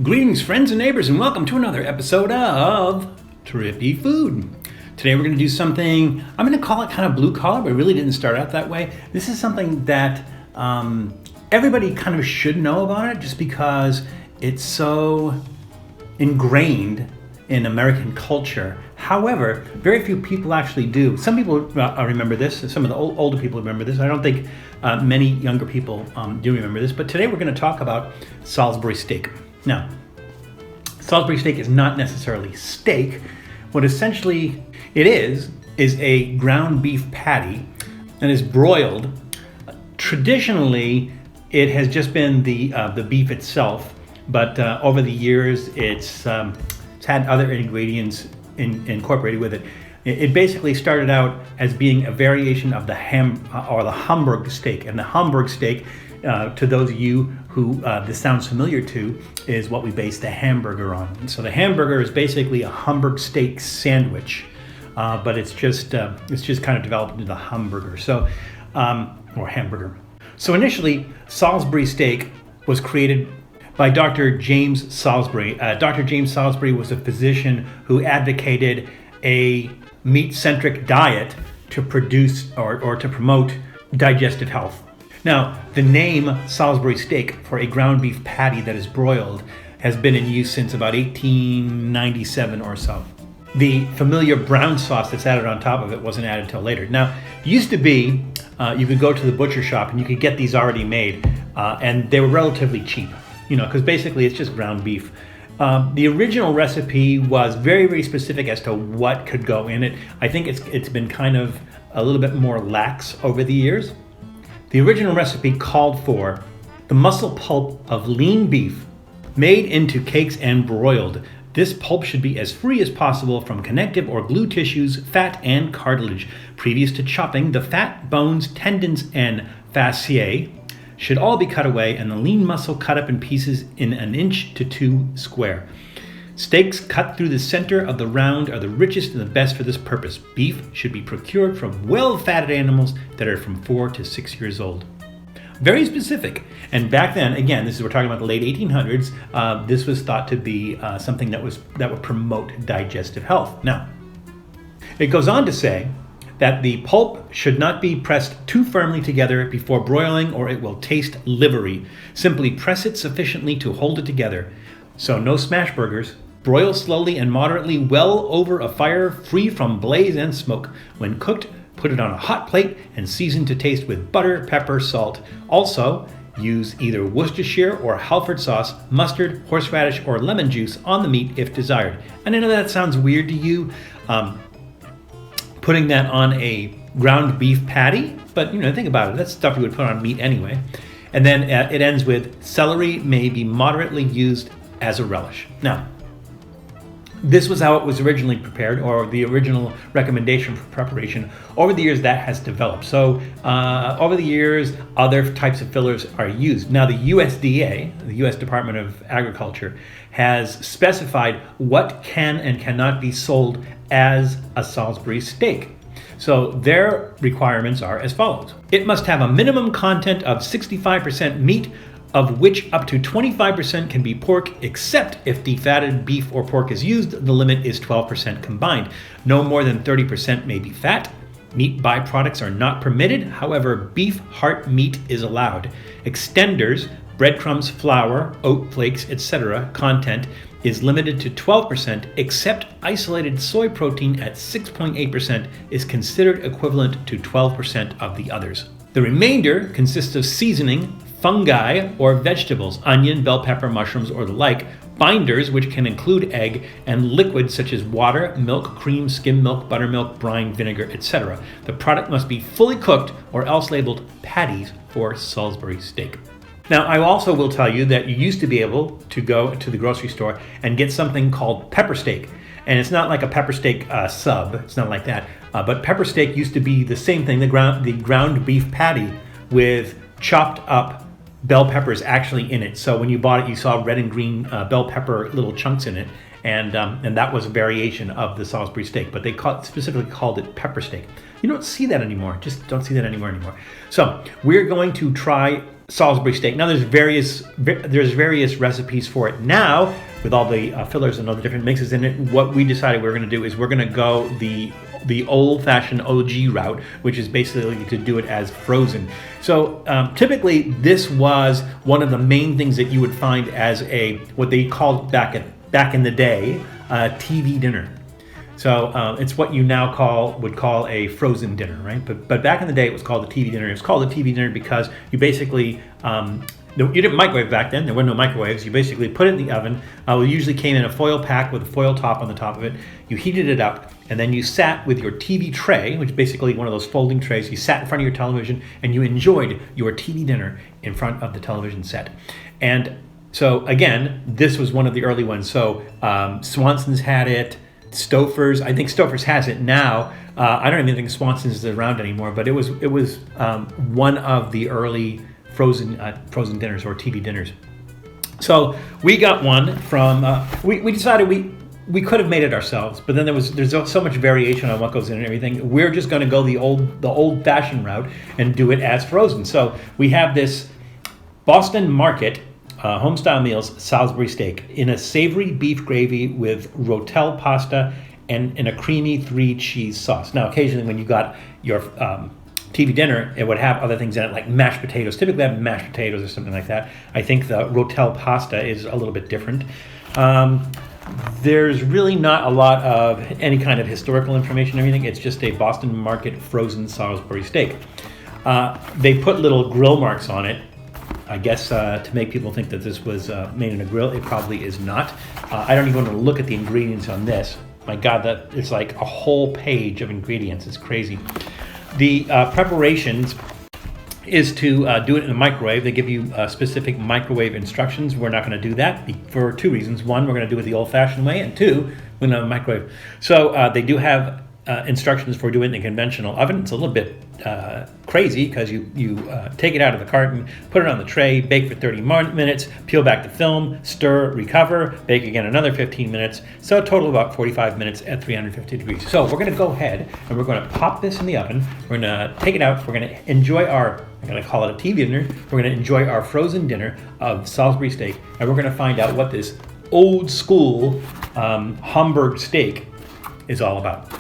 Greetings, friends and neighbors, and welcome to another episode of Trippy Food. Today we're going to do something, I'm going to call it kind of blue collar, but it really didn't start out that way. This is something that everybody kind of should know about it just because it's so ingrained in American culture. However, very few people actually do. Some people remember this, some of the older people remember this. I don't think many younger people do remember this, but today we're going to talk about Salisbury steak. Now, Salisbury steak is not necessarily steak. What essentially it is a ground beef patty that is broiled. Traditionally, it has just been the beef itself, but over the years, it's had other ingredients incorporated with it. It basically started out as being a variation of the Hamburg steak, and the Hamburg steak, to those of you who this sounds familiar to, is what we base the hamburger on. And so the hamburger is basically a Hamburg steak sandwich, but it's just kind of developed into the hamburger. So, or hamburger. So initially, Salisbury steak was created by Dr. James Salisbury. Dr. James Salisbury was a physician who advocated a meat-centric diet to produce or to promote digestive health. Now, the name Salisbury steak for a ground beef patty that is broiled has been in use since about 1897 or so. The familiar brown sauce that's added on top of it wasn't added until later. Now, it used to be you could go to the butcher shop and you could get these already made, and they were relatively cheap, because basically it's just ground beef. The original recipe was very, very specific as to what could go in it. I think it's been kind of a little bit more lax over the years. The original recipe called for the muscle pulp of lean beef made into cakes and broiled. This pulp should be as free as possible from connective or glue tissues, fat, and cartilage. Previous to chopping, the fat, bones, tendons, and fasciae should all be cut away and the lean muscle cut up in pieces in 1 inch to 2 square. Steaks cut through the center of the round are the richest and the best for this purpose. Beef should be procured from well-fatted animals that are from 4 to 6 years old. Very specific. And back then, again, we're talking about the late 1800s, this was thought to be something that would promote digestive health. Now, it goes on to say that the pulp should not be pressed too firmly together before broiling or it will taste livery. Simply press it sufficiently to hold it together. So no smash burgers. Broil slowly and moderately well over a fire free from blaze and smoke. When cooked, put it on a hot plate and season to taste with butter, pepper, salt. Also, use either Worcestershire or Halford sauce, mustard, horseradish, or lemon juice on the meat if desired. And I know that sounds weird to you, putting that on a ground beef patty, but think about it. That's stuff you would put on meat anyway. And then it ends with celery may be moderately used as a relish. Now, this was how it was originally prepared, or the original recommendation for preparation. Over the years, that has developed. So over the years, other types of fillers are used. Now, the USDA, the U.S. Department of Agriculture, has specified what can and cannot be sold as a Salisbury steak. So their requirements are as follows. It must have a minimum content of 65% meat, of which up to 25% can be pork, except if defatted beef or pork is used. The limit is 12% combined. No more than 30% may be fat. Meat byproducts are not permitted. However, beef heart meat is allowed. Extenders, breadcrumbs, flour, oat flakes, etc. content is limited to 12%, except isolated soy protein at 6.8% is considered equivalent to 12% of the others. The remainder consists of seasoning, fungi, or vegetables, onion, bell pepper, mushrooms, or the like, binders, which can include egg, and liquids such as water, milk, cream, skim milk, buttermilk, brine, vinegar, etc. The product must be fully cooked or else labeled patties for Salisbury steak. Now, I also will tell you that you used to be able to go to the grocery store and get something called pepper steak. And it's not like a pepper steak sub, it's not like that. But pepper steak used to be the same thing, the ground beef patty with chopped up bell peppers actually in it. So when you bought it, you saw red and green bell pepper little chunks in it. And that was a variation of the Salisbury steak, but they specifically called it pepper steak. You don't see that anymore. Just don't see that anymore. So we're going to try Salisbury steak. Now there's various recipes for it now with all the fillers and all the different mixes in it. What we decided we were going to do is we're going to go the old-fashioned OG route, which is basically to do it as frozen. So typically this was one of the main things that you would find as what they called back in the day TV dinner. So it's what you now would call a frozen dinner, right? But back in the day, it was called a TV dinner. It was called a TV dinner because you basically you didn't microwave back then. There were no microwaves. You basically put it in the oven. It usually came in a foil pack with a foil top on the top of it. You heated it up, and then you sat with your TV tray, which is basically one of those folding trays. You sat in front of your television, and you enjoyed your TV dinner in front of the television set. And so again, this was one of the early ones. So Swanson's had it. Stouffer's, I think Stouffer's has it now. I don't even think Swanson's is around anymore, but it was one of the early frozen dinners or TV dinners. So we got one from. We decided we could have made it ourselves, but then there's so much variation on what goes in and everything. We're just going to go the old-fashioned route and do it as frozen. So we have this Boston Market. Homestyle Meals Salisbury steak in a savory beef gravy with rotel pasta and in a creamy 3-cheese sauce. Now, occasionally when you got your TV dinner, it would have other things in it like mashed potatoes. Typically, I have mashed potatoes or something like that. I think the rotel pasta is a little bit different. There's really not a lot of any kind of historical information or anything. It's just a Boston Market frozen Salisbury steak. They put little grill marks on it. I guess to make people think that this was made in a grill. It probably is not. I don't even want to look at the ingredients on this. My God, that it's like a whole page of ingredients. It's crazy. The preparations is to do it in a microwave. They give you specific microwave instructions. We're not going to do that for 2 reasons. One, we're going to do it the old-fashioned way, and 2, we're going to have a microwave. So they do have instructions for doing it in a conventional oven. It's a little bit crazy because you take it out of the carton, put it on the tray, bake for 30 minutes, peel back the film, stir, recover, bake again another 15 minutes. So a total of about 45 minutes at 350 degrees. So we're going to go ahead and we're going to pop this in the oven. We're going to take it out. We're going to enjoy I'm going to call it a TV dinner. We're going to enjoy our frozen dinner of Salisbury steak, and we're going to find out what this old school Hamburg steak is all about.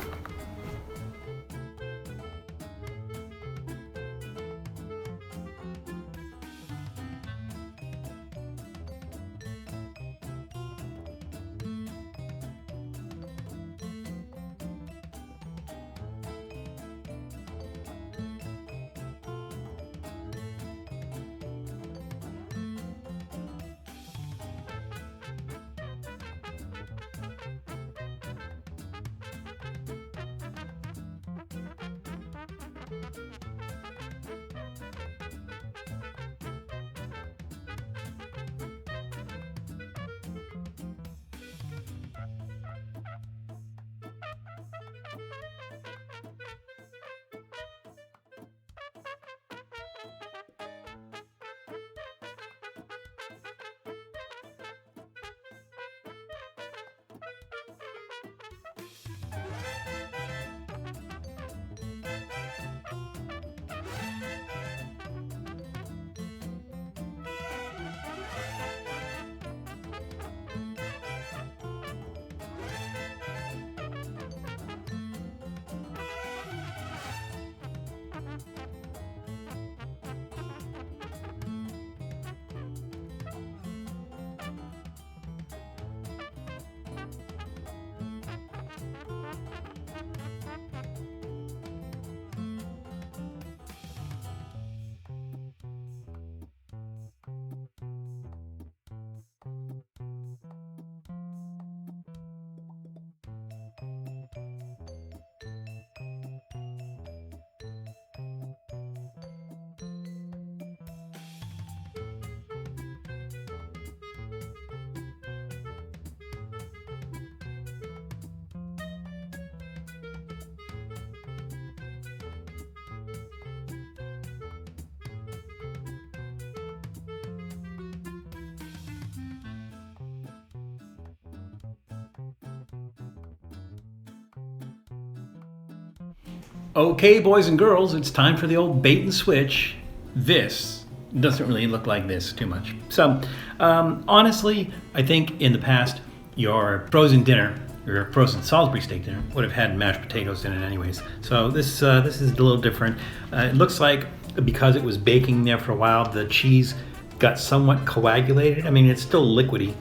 Okay, boys and girls, it's time for the old bait and switch. This doesn't really look like this too much. So honestly, I think in the past, your frozen dinner, your frozen Salisbury steak dinner, would have had mashed potatoes in it anyways. So this is a little different. It looks like because it was baking there for a while, the cheese got somewhat coagulated. I mean, it's still liquidy,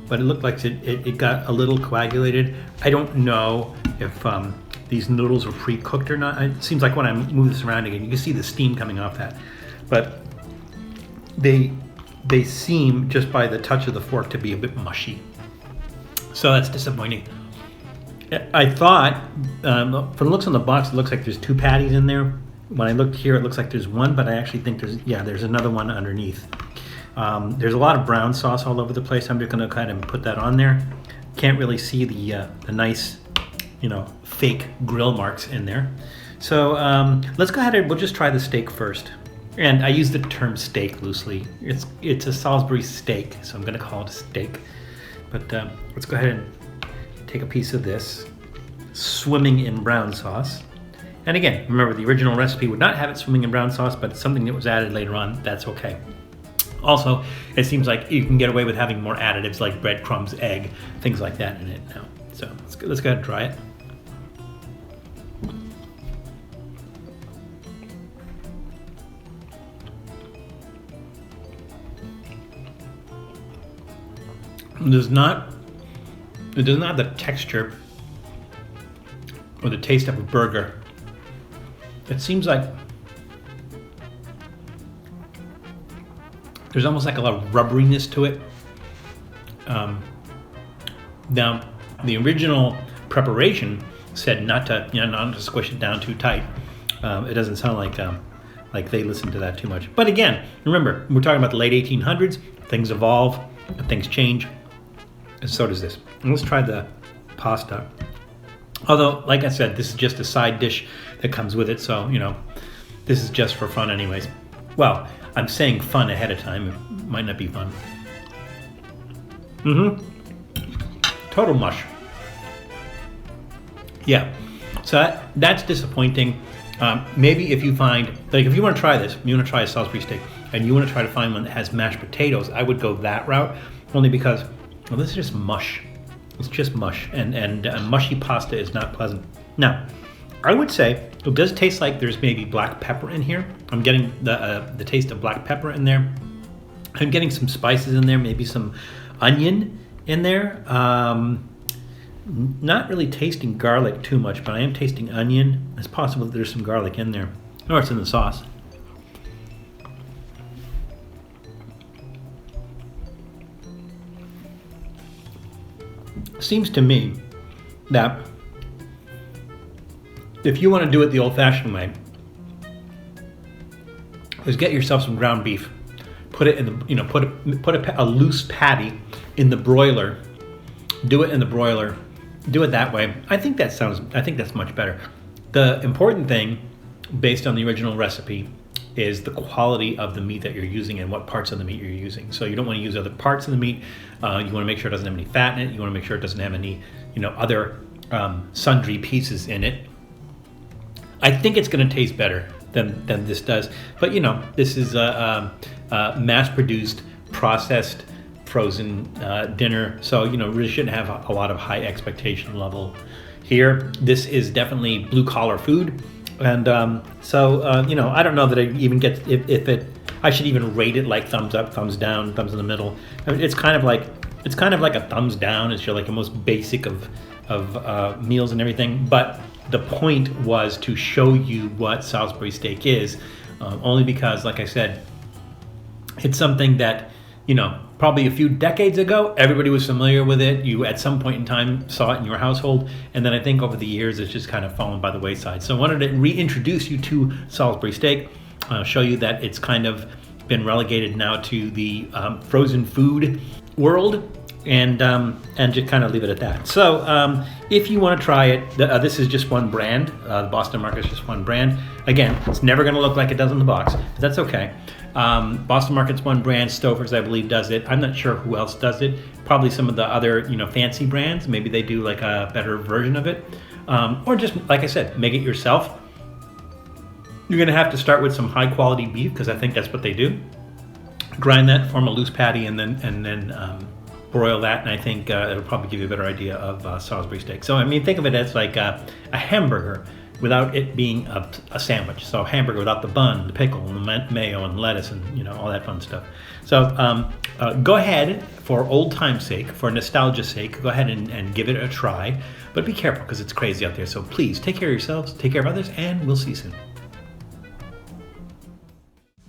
but it looked like it got a little coagulated. I don't know if these noodles were pre-cooked or not. It seems like when I move this around again, you can see the steam coming off that. But they seem, just by the touch of the fork, to be a bit mushy. So that's disappointing. I thought, from the looks on the box, it looks like there's 2 patties in there. When I looked here, it looks like there's 1, but I actually think there's another one underneath. There's a lot of brown sauce all over the place. I'm just gonna kind of put that on there. Can't really see the nice, fake grill marks in there. So let's go ahead and we'll just try the steak first. And I use the term steak loosely. It's a Salisbury steak, so I'm gonna call it a steak. But let's go ahead and take a piece of this, swimming in brown sauce. And again, remember the original recipe would not have it swimming in brown sauce, but it's something that was added later on. That's okay. Also, it seems like you can get away with having more additives like breadcrumbs, egg, things like that in it now. So let's go ahead and try it. It does not have the texture or the taste of a burger. It seems like there's almost like a lot of rubberiness to it. Now, the original preparation said not to squish it down too tight. It doesn't sound like they listened to that too much. But again, remember, we're talking about the late 1800s. Things evolve, and things change, and so does this. And let's try the pasta. Although, like I said, this is just a side dish that comes with it, so, this is just for fun anyways. Well, I'm saying fun ahead of time. It might not be fun. Total mush. Yeah, so that's disappointing. Maybe if you find, if you want to try this, you want to try a Salisbury steak, and you want to try to find one that has mashed potatoes, I would go that route, only because, well, this is just mush. It's just mush, and mushy pasta is not pleasant. Now, I would say it does taste like there's maybe black pepper in here. I'm getting the taste of black pepper in there. I'm getting some spices in there, maybe some onion in there. Not really tasting garlic too much, but I am tasting onion. It's possible that there's some garlic in there, or it's in the sauce. Seems to me that if you want to do it the old-fashioned way, is get yourself some ground beef, put it in the, put a loose patty in the broiler, do it in the broiler, do it that way. I think that's much better. The important thing, based on the original recipe, is the quality of the meat that you're using and what parts of the meat you're using. So you don't want to use other parts of the meat. You want to make sure it doesn't have any fat in it. You want to make sure it doesn't have any, other sundry pieces in it. I think it's going to taste better than this does. But this is a mass-produced, processed, frozen dinner. So really shouldn't have a lot of high expectation level here. This is definitely blue-collar food. And I don't know that I even get I should even rate it like thumbs up, thumbs down, thumbs in the middle. I mean, it's kind of like a thumbs down. It's like the most basic of meals and everything. But the point was to show you what Salisbury steak is, only because, like I said, it's something that probably a few decades ago, everybody was familiar with it. You, at some point in time, saw it in your household. And then I think over the years, it's just kind of fallen by the wayside. So I wanted to reintroduce you to Salisbury steak, show you that it's kind of been relegated now to the frozen food world, and just kind of leave it at that. So if you want to try it, this is just one brand. The Boston Market is just one brand. Again, it's never going to look like it does in the box, but that's okay. Boston Market's one brand. Stouffer's, I believe, does it. I'm not sure who else does it. Probably some of the other, fancy brands. Maybe they do like a better version of it. Or just, like I said, make it yourself. You're going to have to start with some high quality beef, because I think that's what they do. grind that, form a loose patty, and then broil that, and I think it'll probably give you a better idea of Salisbury steak. So I mean, think of it as like a hamburger without it being a sandwich. So a hamburger without the bun, the pickle, and the mayo, and lettuce, and all that fun stuff. So go ahead, for old time's sake, for nostalgia's sake, go ahead and give it a try. But be careful, because it's crazy out there. So please take care of yourselves, take care of others, and we'll see you soon.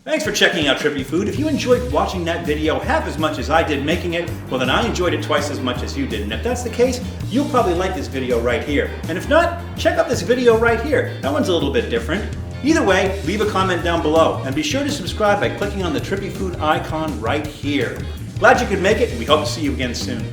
Thanks for checking out Trippy Food. If you enjoyed watching that video half as much as I did making it, well then I enjoyed it twice as much as you did. And if that's the case, you'll probably like this video right here. And if not, check out this video right here. That one's a little bit different. Either way, leave a comment down below. And be sure to subscribe by clicking on the Trippy Food icon right here. Glad you could make it, and we hope to see you again soon.